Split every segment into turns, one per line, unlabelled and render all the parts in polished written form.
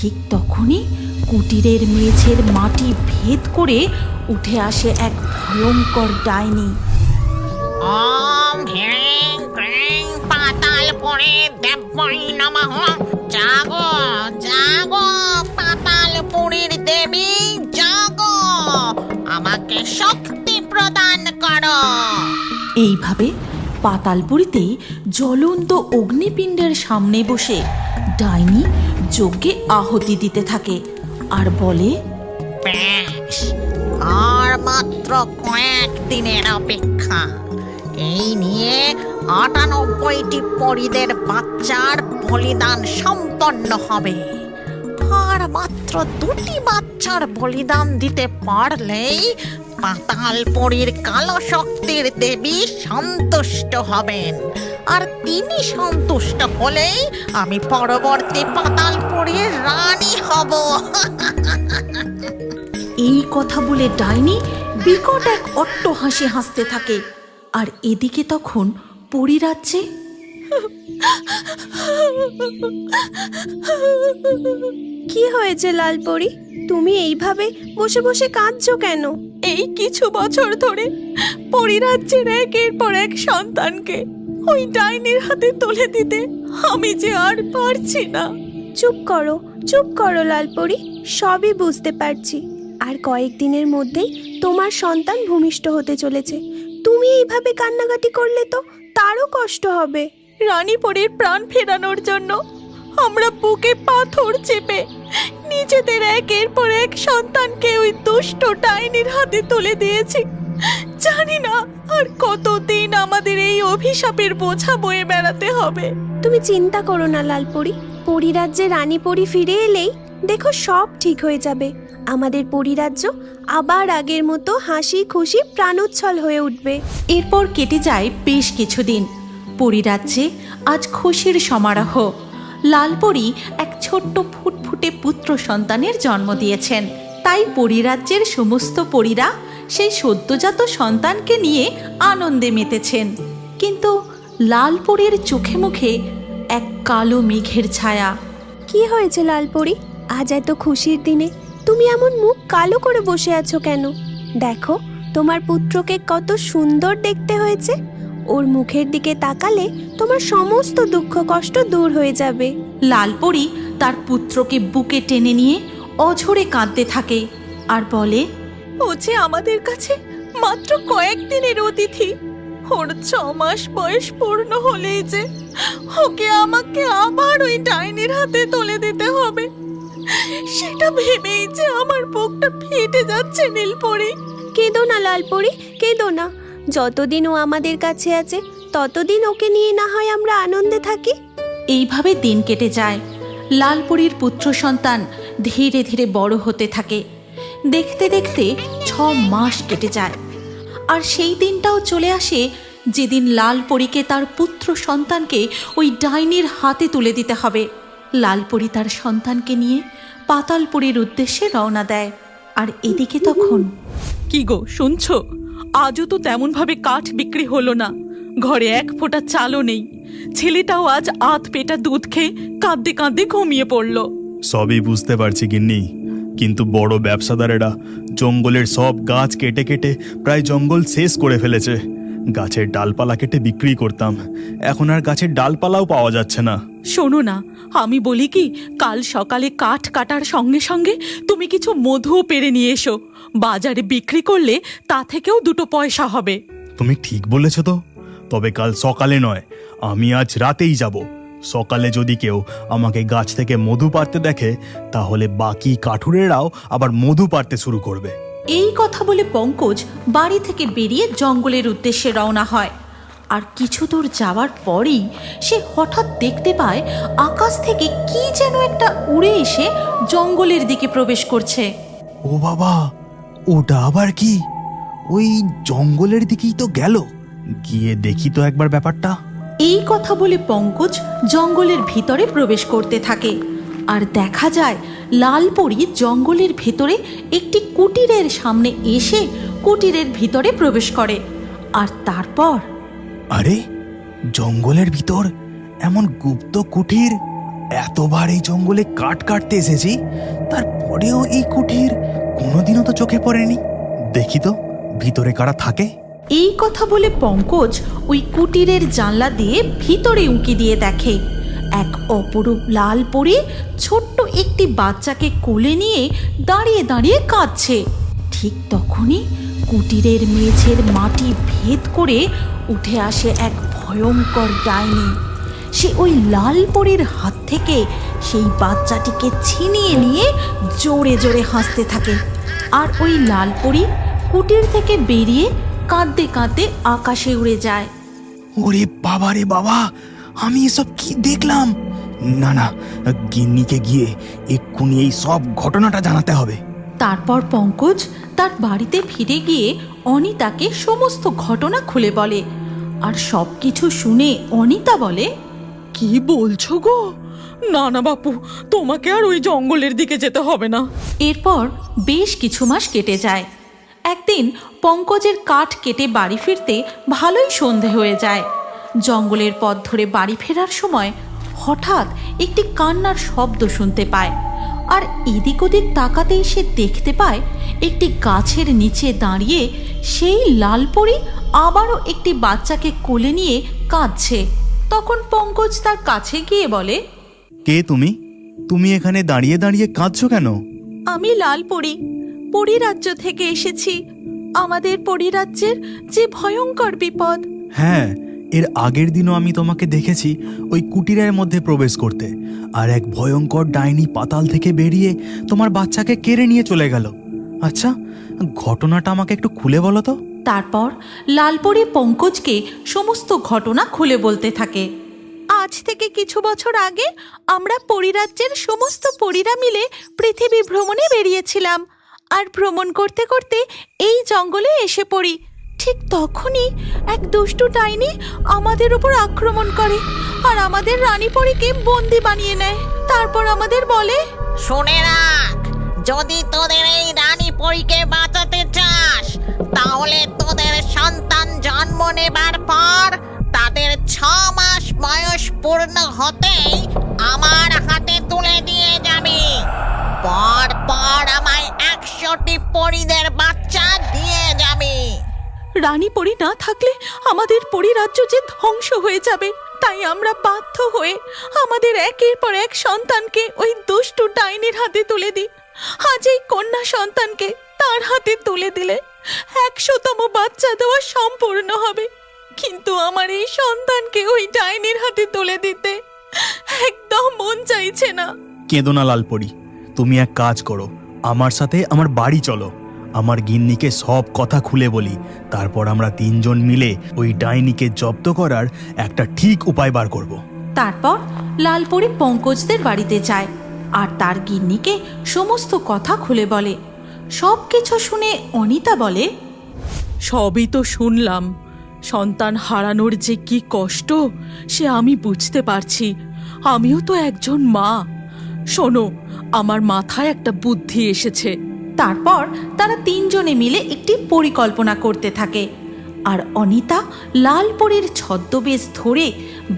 ঠিক তখনই কুটিরের মেঝের মাটি ভেদ করে উঠে আসে এক ভয়ঙ্কর ডাইনি।
ওম হ্রিং ক্রিং পাতালপুরী দেব্যই নমঃ। জাগো জাগো পাতালপুরীর দেবী, জাগো, আমাকে শক্তি প্রদান করো।
এইভাবে পাতালপুরীতে জ্বলন্ত অগ্নিপিণ্ডের সামনে বসে ডাইনি যজ্ঞে আহুতি দিতে থাকে আর বলে,
বেশ, আর মাত্র কয়েক দিনের অপেক্ষা। এই নিয়ে ৯৮টি পরীদের বাচ্চার বলিদান সম্পন্ন হবে। আর মাত্র ২টি বাচ্চার বলিদান দিতে পারলেই পাতালপুরীর কালো শক্তির দেবী সন্তুষ্ট হবেন। আর তিনি সন্তুষ্ট হলেই আমি পরবর্তী পাতালপুরীর রানী হব।
এই কথা বলে ডাইনি বিকট এক অট্ট হাসি হাসতে থাকে। আর এদিকে তখন পরীরাজ্যে
কি হয়েছে লালপরি? তুমি এইভাবে বসে বসে কাঁদছো কেন?
এই কিছু বছর ধরে পরীরাজ্যের একের পর এক সন্তানকে ওই ডাইনির হাতে তুলে দিতে আমি যে আর পারছি না।
চুপ করো লালপরি, সবই বুঝতে পারছি। আর কয়েকদিনের মধ্যেই তোমার সন্তান ভূমিষ্ঠ হতে চলেছে। তুমি এইভাবে কান্নাকাটি করলে তো তারও কষ্ট হবে।
রানীপুরীর প্রাণ ফেরানোর জন্য আমরা বুকে পাথর চেপে নিজেদের একের পর এক সন্তানকে ওই দুষ্ট ডাইনির হাতে তুলে দিয়েছি। জানি না আর কতদিন আমাদের এই অভিশাপের বোঝা বয়ে বেড়াতে হবে।
তুমি চিন্তা করো না লালপরি, পরীরাজ্যে রানীপরি ফিরে এলেই দেখো সব ঠিক হয়ে যাবে। আমাদের পরীরাজ্য আবার আগের মতো হাসি খুশি প্রাণোচ্ছল হয়ে উঠবে।
এরপর কেটে যায় বেশ কিছুদিন। পরীরাজ্যে আজ খুশির সমারোহ। লালপরি এক ছোট্ট ফুটফুটে পুত্র সন্তানের জন্ম দিয়েছেন। তাই পরীরাজ্যের সমস্ত পরীরা সেই সদ্যজাত সন্তানকে নিয়ে আনন্দে মেতেছেন। কিন্তু লালপরির চোখে মুখে এক কালো মেঘের ছায়া।
কি হয়েছে লালপরি? আজ এত খুশির দিনে তুমি এমন মুখ কালো করে বসে আছো কেন? দেখো তোমার পুত্রকে কত সুন্দর দেখতে হয়েছে। ওর মুখের দিকে তাকালে তোমার সমস্ত দুঃখ কষ্ট দূর হয়ে যাবে।
লালপরি তার পুত্রকে বুকে টেনে নিয়ে অঝরে কাঁদতে থাকে আর বলে, ও যে আমাদের কাছে মাত্র কয়েকদিনের অতিথি। ওর ৬ মাস বয়স পূর্ণ হলেই যে ওকে আমাকে আবার ওই ডাইনির হাতে তুলে দিতে হবে, সেটা ভেবেই যে আমার বুকটা ফেটে যাচ্ছে। নীলপরি,
কেঁদো না লালপরি, কেঁদো না। যতদিন ও আমাদের কাছে আছে ততদিন ওকে নিয়ে না হয় আমরা আনন্দে থাকি।
এইভাবে দিন কেটে যায়। লালপরির পুত্র সন্তান ধীরে ধীরে বড় হতে থাকে। দেখতে দেখতে ৬ মাস কেটে যায়। আর সেই দিনটাও চলে আসে যেদিন লালপরীকে তার পুত্র সন্তানকে ওই ডাইনির হাতে তুলে দিতে হবে। লালপরি তার সন্তানকে নিয়ে পাতালপুরীর উদ্দেশ্যে রওনা দেয়। আর এদিকে তখন, কি গো শুনছো? আজও তো তেমনভাবে কাঠ বিক্রি হলো না। ঘরে এক ফোঁটা চালও নেই। ছেলেটাও আজ আধ পেটা দুধ খেয়ে কাঁদতে কাঁদতে ঘুমিয়ে পড়ল।
সবই বুঝতে পারছি গিন্নি, কিন্তু বড় ব্যবসাদারেরা জঙ্গলের সব গাছ কেটে কেটে প্রায় জঙ্গল শেষ করে ফেলেছে। গাছের ডালপালা কেটে বিক্রি করতাম, এখন আর গাছের ডালপালাও পাওয়া যাচ্ছে না।
শোনো না, আমি বলি কি, কাল সকালে কাঠ কাটার সঙ্গে সঙ্গে তুমি কিছু মধুও পেরে নিয়ে এসো। বাজারে বিক্রি করলে তা থেকেও 2 পয়সা হবে।
তুমি ঠিক বলেছ তো, তবে কাল সকালে নয়, আমি আজ রাতেই যাব। সকালে যদি কেউ আমাকে গাছ থেকে মধু পাড়তে দেখে, তাহলে বাকি কাঠুরেরাও আবার মধু পাড়তে শুরু করবে।
এই কথা বলে পঙ্কজ বাড়ি থেকে বেরিয়ে জঙ্গলের উদ্দেশ্যে রওনা হয়। আর কিছু দূর যাওয়ার পরেই সে হঠাৎ দেখতে পায় আকাশ থেকে কি যেন একটা উড়ে এসে জঙ্গলের দিকে প্রবেশ করছে।
ও বাবা, ওটা আবার কি? ওই জঙ্গলের দিকেই তো গেল, গিয়ে দেখি তো একবার ব্যাপারটা।
এই কথা বলে পঙ্কজ জঙ্গলের ভিতরে প্রবেশ করতে থাকে। আর দেখা যায় লালপরি জঙ্গলের ভেতরে একটি কুটিরের সামনে এসে কুটিরের ভিতরে প্রবেশ করে। আর তারপর,
আরে জঙ্গলের ভিতর এমন গুপ্ত কুটির, এতবার এই জঙ্গলে কাঠ কাটতে এসেছি, তারপরেও এই কুটির কোনোদিনও তো চোখে পড়েনি। দেখি তো ভিতরে কারা থাকে।
এই কথা বলে পঙ্কজ ওই কুটিরের জানলা দিয়ে ভিতরে উঁকি দিয়ে দেখে এক অপরূপ লাল পরী ছোট্ট একটি বাচ্চাকে কোলে নিয়ে দাঁড়িয়ে দাঁড়িয়ে কাঁদছে। ঠিক তখনই কুটিরের মেঝের মাটি ভেদ করে উঠে আসে এক ভয়ঙ্কর ডাইনি। সে ওই লাল পরীর হাত থেকে সেই বাচ্চাটিকে ছিনিয়ে নিয়ে জোরে জোরে হাসতে থাকে। আর ওই লাল পরী কুটির থেকে বেরিয়ে কাঁদতে কাঁদতে আকাশে উড়ে যায়।
ওরে বাবা রে বাবা, আমি এসব কি দেখলাম! না না, গিন্নিকে গিয়ে এক্ষুনি এই সব ঘটনাটা জানাতে হবে।
তারপর পঙ্কজ তার বাড়িতে ফিরে গিয়ে অনিতাকে সমস্ত ঘটনা খুলে বলে। আর সব কিছু শুনে অনিতা বলে,
কি বলছো গো? না না বাপু, তোমাকে আর ওই জঙ্গলের দিকে যেতে হবে না।
এরপর বেশ কিছু মাস কেটে যায়। একদিন পঙ্কজের কাঠ কেটে বাড়ি ফিরতে ভালোই সন্ধে হয়ে যায়। জঙ্গলের পথ ধরে বাড়ি ফেরার সময় হঠাৎ একটি কান্নার শব্দ শুনতে পায়। আর এদিক ওদিক তাকাতেই সে দেখতে পায় একটি গাছের নিচে দাঁড়িয়ে সেই লাল পরী আবারও একটি বাচ্চাকে কোলে নিয়ে কাঁদছে। তখন পঙ্কজ তার কাছে গিয়ে বলে,
কে তুমি? তুমি এখানে দাঁড়িয়ে দাঁড়িয়ে কাঁদছো কেন?
আমি লাল পরী, পরীরাজ্য থেকে এসেছি। আমাদের পরীরাজ্যের যে ভয়ঙ্কর বিপদ।
হ্যাঁ, এর আগের দিনও আমি তোমাকে দেখেছি ওই কুটিরের মধ্যে প্রবেশ করতে, আর এক ভয়ঙ্কর ডাইনি পাতাল থেকে বেরিয়ে তোমার বাচ্চাকে কেড়ে নিয়ে চলে গেল। আচ্ছা, ঘটনাটা আমাকে একটু খুলে বলো তো।
তারপর লালপরি পঙ্কজকে সমস্ত ঘটনা খুলে বলতে থাকে। আজ থেকে কিছু বছর আগে আমরা পরীরাজ্যের সমস্ত পরীরা মিলে পৃথিবী ভ্রমণে বেরিয়েছিলাম। আর ভ্রমণ করতে করতে এই জঙ্গলে এসে পড়ি। ঠিক তখনই এক দুষ্টু ডাইনি আমাদের উপর আক্রমণ করে আর আমাদের রানী পরীকে বন্দি বানিয়ে নেয়। তারপর আমাদের বলে,
শুনে রাখ, যদি তোদের এই রানী পরীকে বাঁচাতে চাস, তাহলে তোদের সন্তান জন্ম নেবার পর তাদের 6 মাস বয়স পূর্ণ হতেই আমার হাতে তুলে দিয়ে যাবি। পর পর আমায় 100টি পরীদের বাচ্চা দিয়ে যাবি।
রানী পরী না থাকলে আমাদের পরীরাজ্য যে ধ্বংস হয়ে যাবে। তাই আমরা বাধ্য হয়ে আমাদের একের পর এক সন্তানকে ওই দুষ্টু ডাইনির হাতে তুলে দিই। আজ এই কন্যা সন্তানকে তার হাতে তুলে দিলে 100তম বাচ্চা দেওয়া সম্পূর্ণ হবে। কিন্তু আমার এই সন্তানকে ওই ডাইনির হাতে তুলে দিতে একদম মন চাইছে না।
কেঁদো না লালপরি, তুমি এক কাজ করো, আমার সাথে আমার বাড়ি চলো। আমার গিন্নিকে সব কথা খুলে বলি, তারপর আমরা 3 জন মিলে ওই ডাইনিকে জব্দ করার একটা ঠিক উপায় বার করব।
তারপর লালপরি পঙ্কজদের বাড়িতে যায় আর তার গিন্নিকে সমস্ত কথা খুলে বলে। সব কিছু শুনে অনিতা বলে,
সবই তো শুনলাম। সন্তান হারানোর যে কি কষ্ট সে আমি বুঝতে পারছি। আমিও তো একজন মা। শোনো, আমার মাথায় একটা বুদ্ধি এসেছে।
তারপর তারা 3 জনে মিলে একটি পরিকল্পনা করতে থাকে। আর অনিতা লালপরীর ছদ্মবেশ ধরে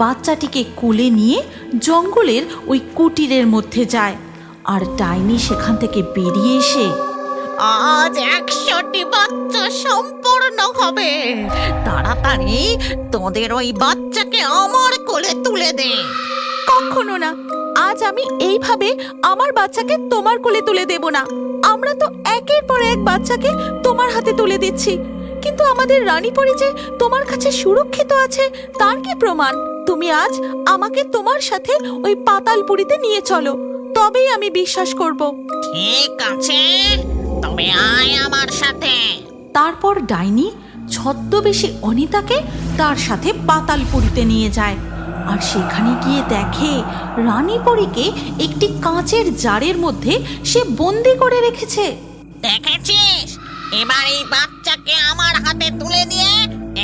বাচ্চাটিকে কোলে নিয়ে জঙ্গলের ওই কুটিরের মধ্যে যায়। আর ডাইনি সেখান থেকে বেরিয়ে এসে,
আজ 100টি বাচ্চা সম্পূর্ণ হবে। তাড়াতাড়ি তোদের ওই বাচ্চাকে আমার কোলে তুলে দে।
কখনো না, আজ আমি এইভাবে আমার বাচ্চাকে তোমার কোলে তুলে দেব না। আমরা তো একের পর এক বাচ্চাকে তোমার হাতে তুলে দিচ্ছি, কিন্তু আমাদের রানী পরী যে তোমার কাছে সুরক্ষিত আছে তার কি প্রমাণ? তুমি আজ আমাকে তোমার সাথে ওই পাতালপুরীতে নিয়ে চলো, তবেই আমি বিশ্বাস করব।
ঠিক আছে, তবে আয় আমার সাথে।
তারপর ডাইনি ছদ্মবেশে অনিতাকে তার সাথে পাতালপুরীতে নিয়ে যায়। আর সেখানে গিয়ে দেখে রানী পরীকে একটি কাঁচের জারের মধ্যে সে বন্দি করে রেখেছে।
দেখেছিস, এবার এই বাচ্চাকে আমার হাতে তুলে দিয়ে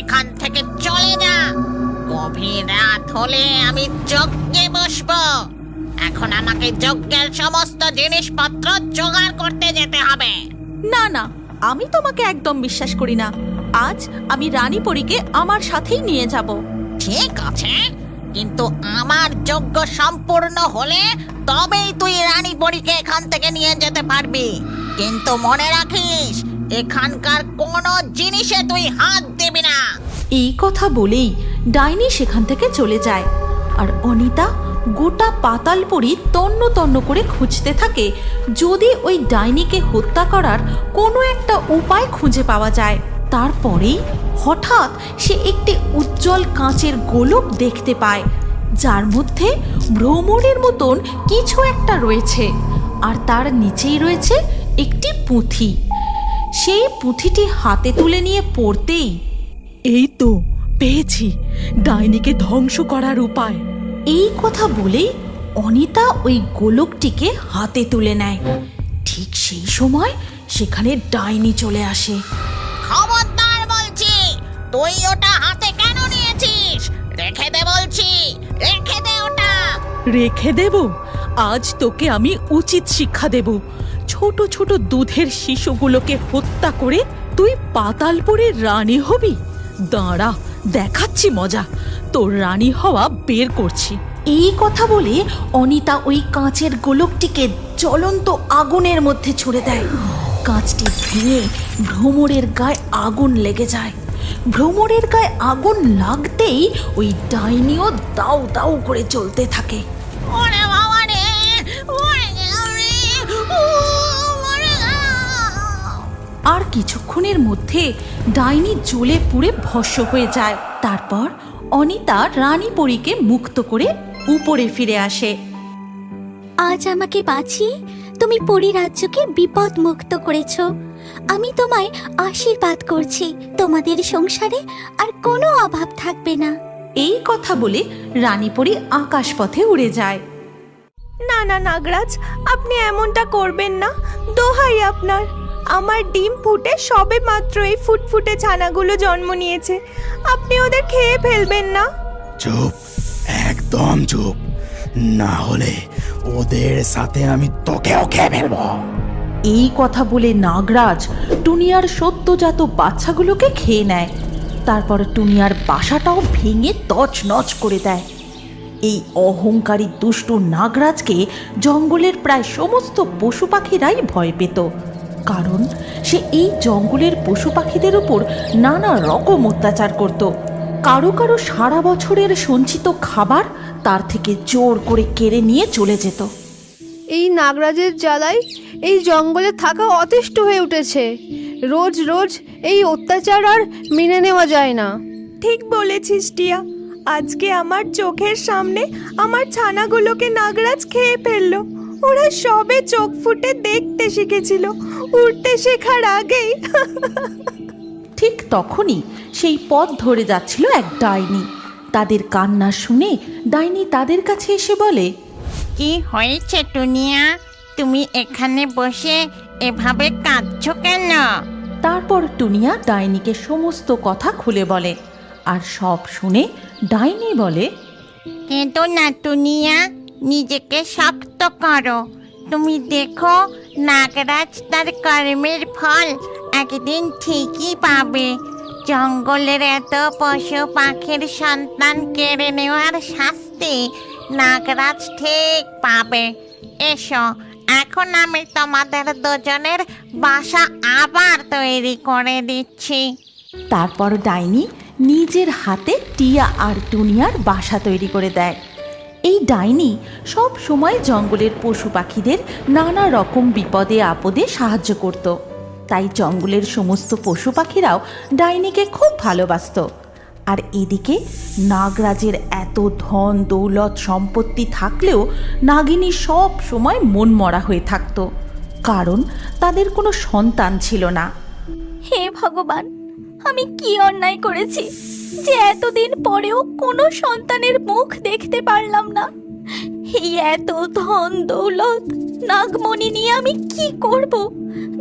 এখান থেকে চলে যা। গভীর রাত হলে আমি যজ্ঞে বসবো। এখন আমাকে যজ্ঞের সমস্ত জিনিসপত্র জোগাড় করতে যেতে হবে।
না না, আমি তোমাকে একদম বিশ্বাস করি না। আজ আমি রানী পরীকে আমার সাথেই নিয়ে যাব।
ঠিক আছে, কিন্তু আমার যজ্ঞ সম্পূর্ণ হলে তবেই তুই রানী পরীকে এখান থেকে নিয়ে যেতে পারবি। কিন্তু মনে রাখিস, এখানকার কোনো জিনিসে তুই হাত দিবি না।
এই কথা বলেই ডাইনি সেখান থেকে চলে যায়। আর অনিতা গোটা পাতালপুরি তন্ন তন্ন করে খুঁজতে থাকে, যদি ওই ডাইনিকে হত্যা করার কোনো একটা উপায় খুঁজে পাওয়া যায়। তারপরেই হঠাৎ সে একটি উজ্জ্বল কাঁচের গোলক দেখতে পায়, যার মধ্যে ভ্রমরের মতন কিছু একটা রয়েছে, আর তার নিচেই রয়েছে একটি পুঁথি। সেই পুঁথিটি হাতে তুলে নিয়ে পড়তেই,
এই তো পেয়েছি ডাইনিকে ধ্বংস করার উপায়।
এই কথা বলেই অনিতা ওই গোলকটিকে হাতে তুলে নেয়। ঠিক সেই সময় সেখানে ডাইনি চলে আসে।
খবরদার বলছি, তুই ওটা হাতে কেন নিয়েছিস? রেখে দে বলছি, রেখে দে ওটা।
রেখে দেব? আজ তোকে আমি উচিত শিক্ষা দেব। ছোট ছোট দুধের শিশুগুলোকে হত্যা করে তুই পাতালপুরের রানী হবি? দাঁড়া, দেখাচ্ছি মজা, তোর রানী হওয়া বের করছি।
এই কথা বলে অনিতা ওই কাঁচের গোলকটিকে জ্বলন্ত আগুনের মধ্যে ছুড়ে দেয়। কাঁচটি ভেঙে ভ্রমরের গায়ে আগুন লেগে যায়। ভ্রমরের গায়ে আগুন লাগতেই ওই ডাইনিও দাউ দাউ করে জ্বলতে থাকে।
ওরে বাবা রে, ওরে রে, ওরে।
আর কিছুক্ষণের মধ্যে ডাইনি জ্বলে পুড়ে ভস্ম হয়ে যায়। তারপর অনিতা রানী পরীকে মুক্ত করে উপরে ফিরে আসে।
আজ আমাকে বাঁচিয়ে তুমি পরিরাজ্যকে বিপদ মুক্ত করেছ। আমি তোমায় আশীর্বাদ করছি, তোমাদের সংসারে আর কোনো অভাব থাকবে না।
এই কথা বলে রানী পরী আকাশ পথে উড়ে যায়।
না না নাগরাজ, আপনি এমনটা করবেন না, দোহাই আপনার। আমার ডিম ফুটে সবে মাত্র এই ফুটফুটে ছানাগুলো জন্ম নিয়েছে, আপনি ওদের খেয়ে ফেলবেন না।
চুপ, একদম চুপ, না হলে ওদের সাথে আমি তোকেও খেয়ে ফেলবো।
এই কথা বলে নাগরাজ টুনিয়ার সদ্যজাত বাচ্চাগুলোকে খেয়ে নেয়। তারপর টুনিয়ার বাসাটাও ভেঙে তছনছ করে দেয়। এই অহংকারী দুষ্টু নাগরাজকে জঙ্গলের প্রায় সমস্ত পশু পাখিরাই ভয় পেত, কারণ সে এই জঙ্গলের পশু পাখিদের উপর নানা রকম অত্যাচার করত। কারো কারো সারা বছরের সঞ্চিত খাবার তার থেকে জোর করে কেড়ে নিয়ে চলে যেত।
এই নাগরাজের জ্বালায় এই জঙ্গলে থাকা অতিষ্ঠ হয়ে উঠেছে। রোজ রোজ এই অত্যাচার আর মেনে নেওয়া যায় না।
ঠিক বলেছিস টিয়া, আজকে আমার চোখের সামনে আমার ছানাগুলোকে নাগরাজ খেয়ে ফেললো। ওরা সবে চোখ ফুটে দেখতে শিখেছিল, উঠতে শেখার আগেই।
ঠিক তখনই সেই পথ ধরে যাচ্ছিল এক ডাইনি। তাদের কান্না শুনে ডাইনি তাদের কাছে এসে বলে,
কি হয়েছে টুনিয়া? তুমি এখানে বসে এভাবে কাঁদছো কেন?
তারপর টুনিয়া ডাইনিকে সমস্ত কথা খুলে বলে। আর সব শুনে ডাইনি বলে,
কেঁদো না টুনিয়া, নিজেকে শক্ত করো। তুমি দেখো, নাগরাজ তার কর্মের ফল একদিন ঠিকই পাবে। জঙ্গলের এত পশু পাখির সন্তান কেড়ে নেওয়ার শাস্তি নাগরাজ ঠিক পাবে। এসো, এখন আমি তোমাদের দুজনের বাসা আবার তৈরি করে দিচ্ছি।
তারপর ডাইনি নিজের হাতে টিয়া আর টুনিয়ার বাসা তৈরি করে দেয়। এই ডাইনি সব সময় জঙ্গলের পশু পাখিদের নানা রকম বিপদে আপদে সাহায্য করত। তাই জঙ্গলের সমস্ত পশু পাখিরাও ডাইনিকে খুব ভালোবাসত। আর এদিকে নাগরাজের এত ধন দৌলত সম্পত্তি থাকলেও নাগিনী সব সময় মনমরা হয়ে থাকত, কারণ তাদের কোনো সন্তান ছিল না।
হে ভগবান, আমি কি অন্যায় করেছি যে এতদিন পরেও কোনো সন্তানের মুখ দেখতে পারলাম না? এই এত ধন দৌলত নাগমণি নিয়ে আমি কি করব,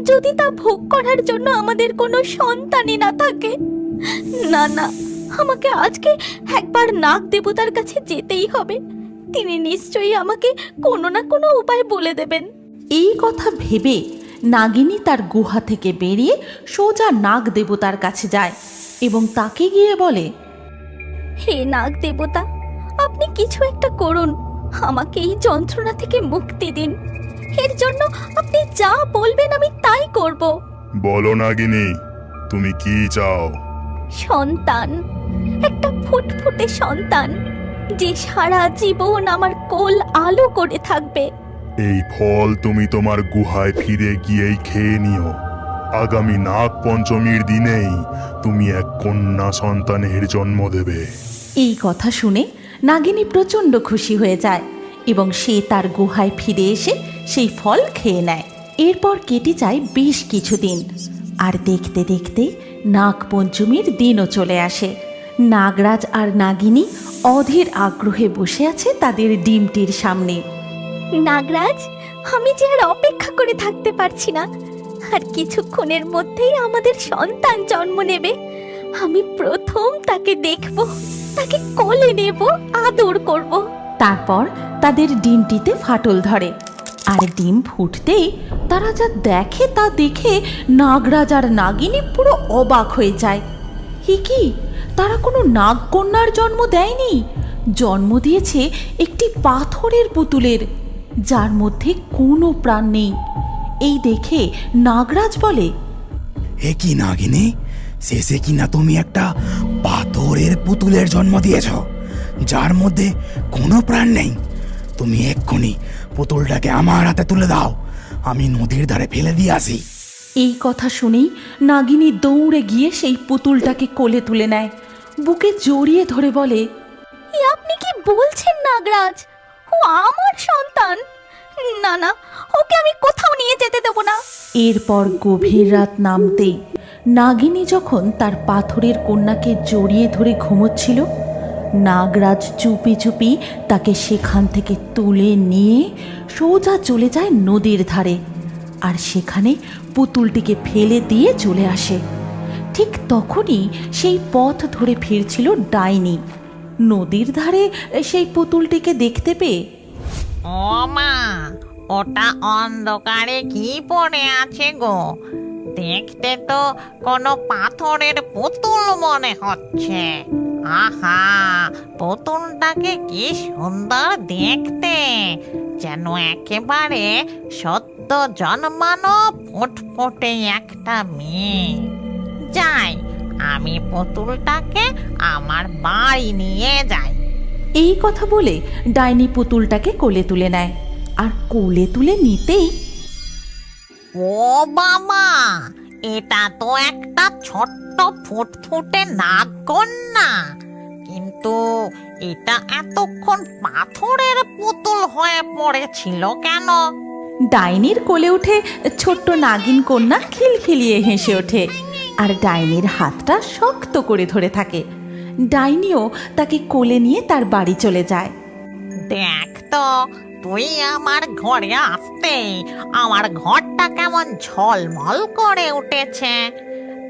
যদি তা ভোগ করার জন্য আমাদের কোনো সন্তানই না থাকে? না না, আমাকে আজকে একবার নাগ দেবতার কাছে যেতেই হবে। তিনি নিশ্চয়ই আমাকে কোনো না কোনো উপায় বলে দেবেন।
এই কথা ভেবে নাগিনী তার গুহা থেকে বেরিয়ে সোজা নাগ দেবতার কাছে যায় এবং তাকে গিয়ে বলে,
হে নাগ দেবতা, আপনি কিছু একটা করুন, আমাকে এই যন্ত্রণা থেকে মুক্তি দিন। এর জন্য আপনি যা বলবেন আমি তাই করব।
বলো নাগিনী, তুমি কি চাও?
সন্তান, একটা ফুটফুটে সন্তান, যে সারা জীবন আমার কোল আলো করে থাকবে।
এই ফল তুমি তোমার গুহায় ফিরে গিয়েই খেয়ে নিও। আগামী নাগ পঞ্চমীর দিনেই তুমি এক কন্যা সন্তানের জন্ম দেবে।
এই কথা শুনে নাগিনী প্রচণ্ড খুশি হয়ে যায় এবং সে তার গুহায় ফিরে এসে সেই ফল খেয়ে নেয়। এরপর কেটে যায় বেশ কিছুদিন, আর দেখতে দেখতে নাগ পঞ্চমীর দিনও চলে আসে। নাগরাজ আর নাগিনী অধীর আগ্রহে বসে আছে তাদের ডিমটির সামনে।
নাগরাজ, আমি যে আর অপেক্ষা করে থাকতে পারছি না। আর কিছুক্ষণের মধ্যেই আমাদের সন্তান জন্ম নেবে। আমি প্রথম তাকে দেখব, তাকে কোলে নেব, আদর করব।
তারপর তাদের ডিমটিতে ফাটল ধরে, আর ডিম ফুটতেই তারা যা দেখে তা দেখে নাগরাজ আর নাগিনী পুরো অবাক হয়ে যায়। কি তারা কোনো নাগকন্যার জন্ম দেয়নি, জন্ম দিয়েছে একটি পাথরের পুতুলের, যার মধ্যে কোনো প্রাণ নেই। এই দেখে নাগরাজ বলে,
এ কি নাগিনী, শেষে কিনা তুমি একটা পাথরের পুতুলের জন্ম দিয়েছ, যার মধ্যে কোনো প্রাণ নেই। তুমি এক্ষুনি পুতুলটাকে আমার হাতে তুলে দাও, আমি নদীর ধারে ফেলে দিয়ে আসি।
এই কথা শুনেই নাগিনী দৌড়ে গিয়ে সেই পুতুলটাকে কোলে তুলে নেয়, বুকে জড়িয়ে ধরে বলে,
এ আপনি কি বলছেন নাগরাজ? ও আমার সন্তান। না না, ওকে আমি কোথাও নিয়ে যেতে দেব না।
এরপর গভীর রাত নামতেই নাগিনী যখন তার পাথরের কন্যাকে জড়িয়ে ধরে ঘুমোচ্ছিল, নাগরাজ চুপি চুপি তাকে সেখান থেকে তুলে নিয়ে সোজা চলে যায় নদীর ধারে, আর সেখানে পুতুলটিকে ফেলে দিয়ে চলে আসে। ঠিক তখনই সেই পথ ধরে ফিরছিল ডাইনি। নদীর ধারে সেই পুতুলটিকে দেখতে পেয়ে,
ও মা, ওটা অন্ধকারে কি পড়ে আছে গো? দেখতে তো কোনো পাথরের পুতুল মনে হচ্ছে। আহা, পুতুলটাকে কি সুন্দর দেখতে, যেন একেবারে সদ্য জন্মানো ফুটফুটে একটা মেয়ে। যাই, আমি পুতুলটাকে আমার বাড়ি নিয়ে যাই।
এই কথা বলে ডাইনি পুতুলটাকে কোলে তুলে নেয়, আর কোলে তুলে নিতেই,
ও বাবা, এটা তো একটা ছোট্ট ফুটফুটে নাগকন্যা, কিন্তু এটা এতক্ষণ পাথরের পুতুল হয়ে পড়েছিল কেন?
ডাইনির কোলে উঠে ছোট্ট নাগিন কন্যা খিলখিলিয়ে হেসে ওঠে, আর ডাইনির হাতটা শক্ত করে ধরে থাকে। ডাইনিও তাকে কোলে নিয়ে তার বাড়ি চলে যায়।
দেখ তো, তুই আমার ঘরে আসতে আমার ঘরটা কেমন ঝলমল করে উঠেছে।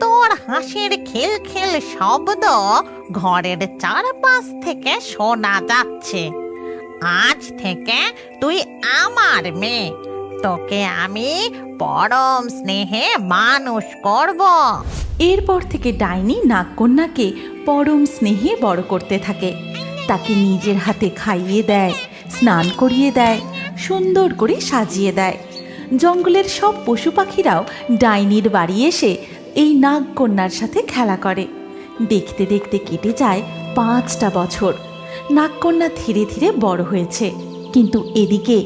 তোর হাসির খিলখিল শব্দ ঘরের চারপাশ থেকে শোনা যাচ্ছে। আজ থেকে তুই আমার মেয়ে, তোকে আমি পরম স্নেহে মানুষ করব।
এরপর থেকে ডাইনি নাগকন্যাকে পরম স্নেহে বড় করতে থাকে। তাকে নিজের হাতে খাইয়ে দেয়, স্নান করিয়ে দেয়, সুন্দর করে সাজিয়ে দেয়। জঙ্গলের সব পশু পাখিরাও ডাইনির বাড়ি এসে এই নাগকন্যার সাথে খেলা করে। দেখতে দেখতে কেটে যায় 5টা বছর। নাগকন্যা ধীরে ধীরে বড় হয়েছে, কিন্তু এদিকে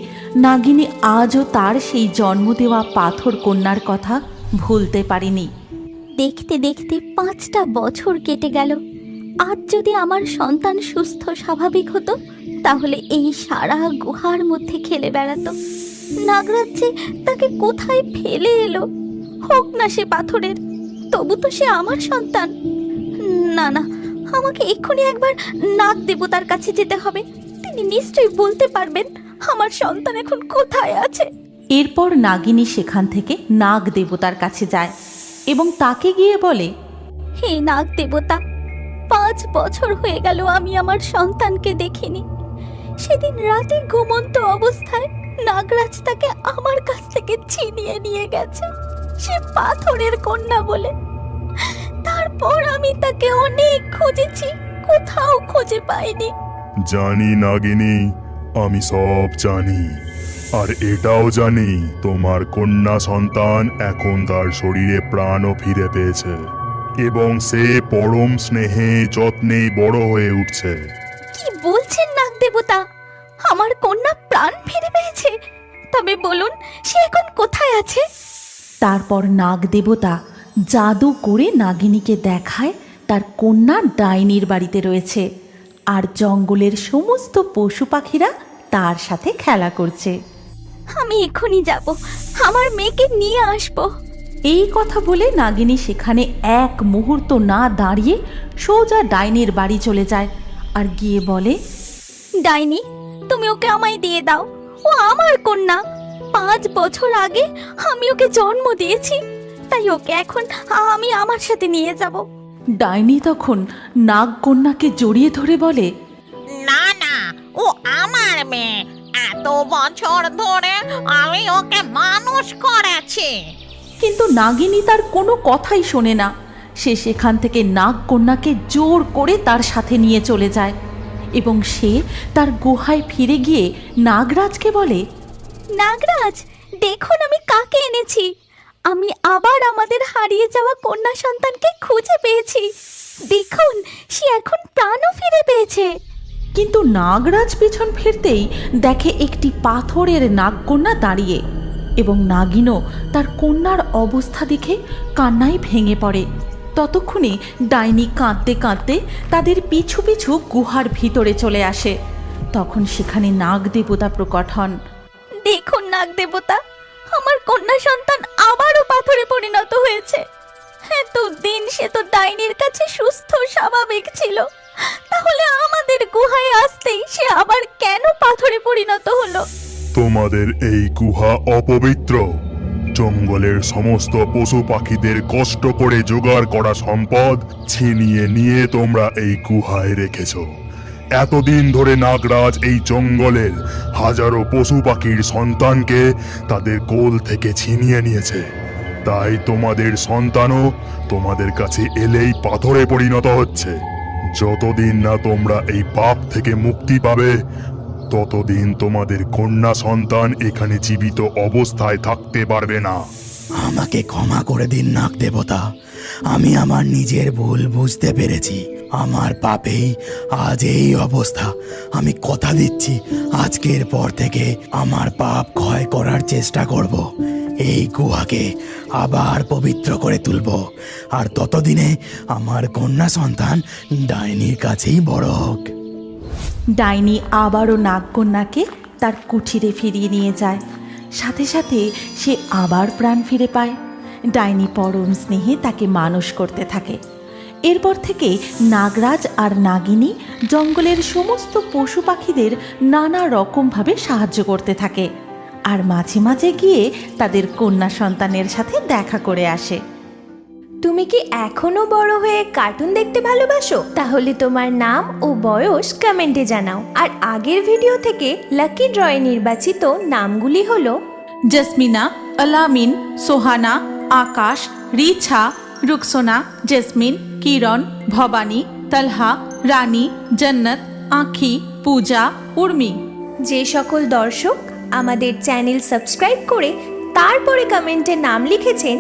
নাগিনী আজও তার সেই জন্ম দেওয়া পাথর কন্যার কথা ভুলতে পারেনি।
দেখতে দেখতে 5টা বছর কেটে গেল। আজ যদি আমার সন্তান সুস্থ স্বাভাবিক হতো, তাহলে এই সারা গুহার মধ্যে খেলে বেড়াতো। নাগরাজ যে তাকে কোথায় ফেলে এলো, হোক না সে পাথরের, তবু তো সে আমার সন্তান। না না, আমাকে এক্ষুনি একবার নাগ দেবতার কাছে যেতে হবে। তিনি নিশ্চয়ই বলতে পারবেন আমার সন্তান এখন কোথায় আছে।
এরপর নাগিনী সেখান থেকে নাগ দেবতার কাছে যায় এবং তাকে গিয়ে বলে,
হে নাগ দেবতা, 5 বছর হয়ে গেল আমি আমার সন্তানকে দেখিনি। সেদিন রাতে ঘুমন্ত অবস্থায় নাগরাজ তাকে আমার কাছ থেকে ছিনিয়ে নিয়ে গেছে, সে পাথরের কন্যা বলে। তারপর আমি তাকে অনেক খুঁজেছি, কোথাও খুঁজে পাইনি।
জানি নাগিনী, আমি সব জানি। আর এটাও জানি তোমার কন্যা সন্তান এখন তার শরীরে প্রাণও ফিরে পেয়েছে এবং সে পরম স্নেহে যত্নে বড় হয়ে উঠছে।
কি বলছেন নাগ দেবতা? আমার কন্যা প্রাণ ফিরে পেয়েছে? তবে বলুন, সে এখন কোথায় আছে?
তারপর নাগ দেবতা জাদু করে নাগিনীকে দেখায় তার কন্যা ডাইনির বাড়িতে রয়েছে আর জঙ্গলের সমস্ত পশু পাখিরা তার সাথে খেলা করছে।
আমি এখনই যাব, আমার মেয়েকে নিয়ে আসব।
এই কথা বলে নাগিনী সেখানে এক মুহূর্ত না দাঁড়িয়ে সোজা ডাইনির বাড়ি চলে যায় আর গিয়ে বলে,
ডাইনি, তুমি ওকে আমায় দিয়ে দাও। ও আমার কন্যা। 5 বছর আগে আমি ওকে জন্ম দিয়েছি, তাই ওকে এখন আমি আমার সাথে নিয়ে যাব।
ডাইনি তখন নাগ কন্যাকে জড়িয়ে ধরে বলে,
না না, ও আমার মেয়ে। এত বছর ধরে আমি ওকে মানুষ করেছি।
কিন্তু নাগিনী তার কোনো কথাই শোনে না। সে সেখান থেকে নাগ কন্যাকে জোর করে তার সাথে নিয়ে চলে যায় এবং সে তার গুহায় ফিরে গিয়ে নাগরাজকে বলে,
নাগরাজ, দেখুন আমি কাকে এনেছি। আমি আবার আমাদের হারিয়ে যাওয়া কন্যা সন্তানকে খুঁজে পেয়েছি। দেখুন, সে এখন প্রাণও ফিরে পেয়েছে।
কিন্তু নাগরাজ পিছন ফিরতেই দেখে একটি পাথরের নাগকন্যা দাঁড়িয়ে এবং নাগিনও তার কন্যার অবস্থা দেখে কান্নায় ভেঙে পড়ে। ততক্ষণে ডাইনি কাঁদতে কাঁদতে তাদের পিছু পিছু গুহার ভিতরে চলে আসে। তখন সেখানে নাগ দেবতা প্রকট হন।
দেখুন নাগ দেবতা, আমার কন্যা সন্তান আবারও পাথরে পরিণত হয়েছে। এতদিন সে তো ডাইনির কাছে সুস্থ স্বাভাবিক ছিল, তাহলে আমাদের গুহায় আসতেই সে আবার কেন পাথরে পরিণত হলো?
তোমাদের এই গুহা অপবিত্র। জঙ্গলের সমস্ত পশু পাখিদের কষ্ট করে জোগাড় করা সম্পদ ছিনিয়ে নিয়ে তোমরা এই গুহায় রেখেছো। এতদিন ধরে নাগরাজ এই জঙ্গলের হাজারো পশু পাখির সন্তানকে তাদের কোল থেকে ছিনিয়ে নিয়েছে। তাই তোমাদের সন্তানও তোমাদের কাছে এলেই পাথরে পরিণত হচ্ছে। যতদিন না তোমরা এই পাপ থেকে মুক্তি পাবে, ততদিন তোমাদের কন্যা সন্তান এখানে জীবিত অবস্থায় থাকতে পারবে না।
আমাকে ক্ষমা করে দিন নাগ দেবতা, আমি আমার নিজের ভুল বুঝতে পেরেছি। আমার পাপেই আজ এই অবস্থা। আমি কথা দিচ্ছি, আজকের পর থেকে আমার পাপ ক্ষয় করার চেষ্টা করব। এই গুহাকে আবার পবিত্র করে তুলব, আর ততদিনে আমার কন্যা সন্তান ডাইনির কাছেই বড় হোক।
ডাইনি আবারও নাগকন্যাকে তার কুঠিরে ফিরিয়ে নিয়ে যায়। সাথে সাথে সে আবার প্রাণ ফিরে পায়। ডাইনি পরম স্নেহে তাকে মানুষ করতে থাকে। এরপর থেকে নাগরাজ আর নাগিনী জঙ্গলের সমস্ত পশু পাখিদের নানা রকমভাবে সাহায্য করতে থাকে আর মাঝে মাঝে গিয়ে তাদের কন্যা সন্তানের সাথে দেখা করে আসে।
তুমি কি এখনো বড় হয়ে কার্টুন দেখতে ভালোবাসো? তাহলে তোমার নাম ও বয়স কমেন্টে জানাও। আর আগের ভিডিও থেকে লাকি ড্রয়ে নির্বাচিত নামগুলি হলো
জসমিনা, আলামিন, সোহানা, আকাশ, রিছা, রুকসোনা, জেসমিন, কিরণ, ভবানী, তালহা, রানী, জন্নত, আঁখি, পূজা, উর্মি।
যে সকল দর্শক আমাদের চ্যানেল সাবস্ক্রাইব করে তারপরে কমেন্টে নাম লিখেছেন,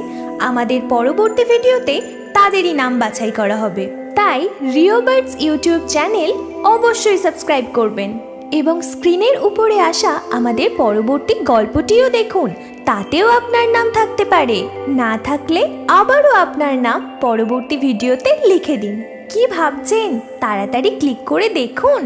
আমাদের পরবর্তী ভিডিওতে তাদেরই নাম বাছাই করা হবে। তাই রিও বার্ডস ইউটিউব চ্যানেল অবশ্যই সাবস্ক্রাইব করবেন এবং স্ক্রিনের উপরে আসা আমাদের পরবর্তী গল্পটিও দেখুন, তাতেও আপনার নাম থাকতে পারে। না থাকলে আবারও আপনার নাম পরবর্তী ভিডিওতে লিখে দিন। কি ভাবছেন? তাড়াতাড়ি ক্লিক করে দেখুন।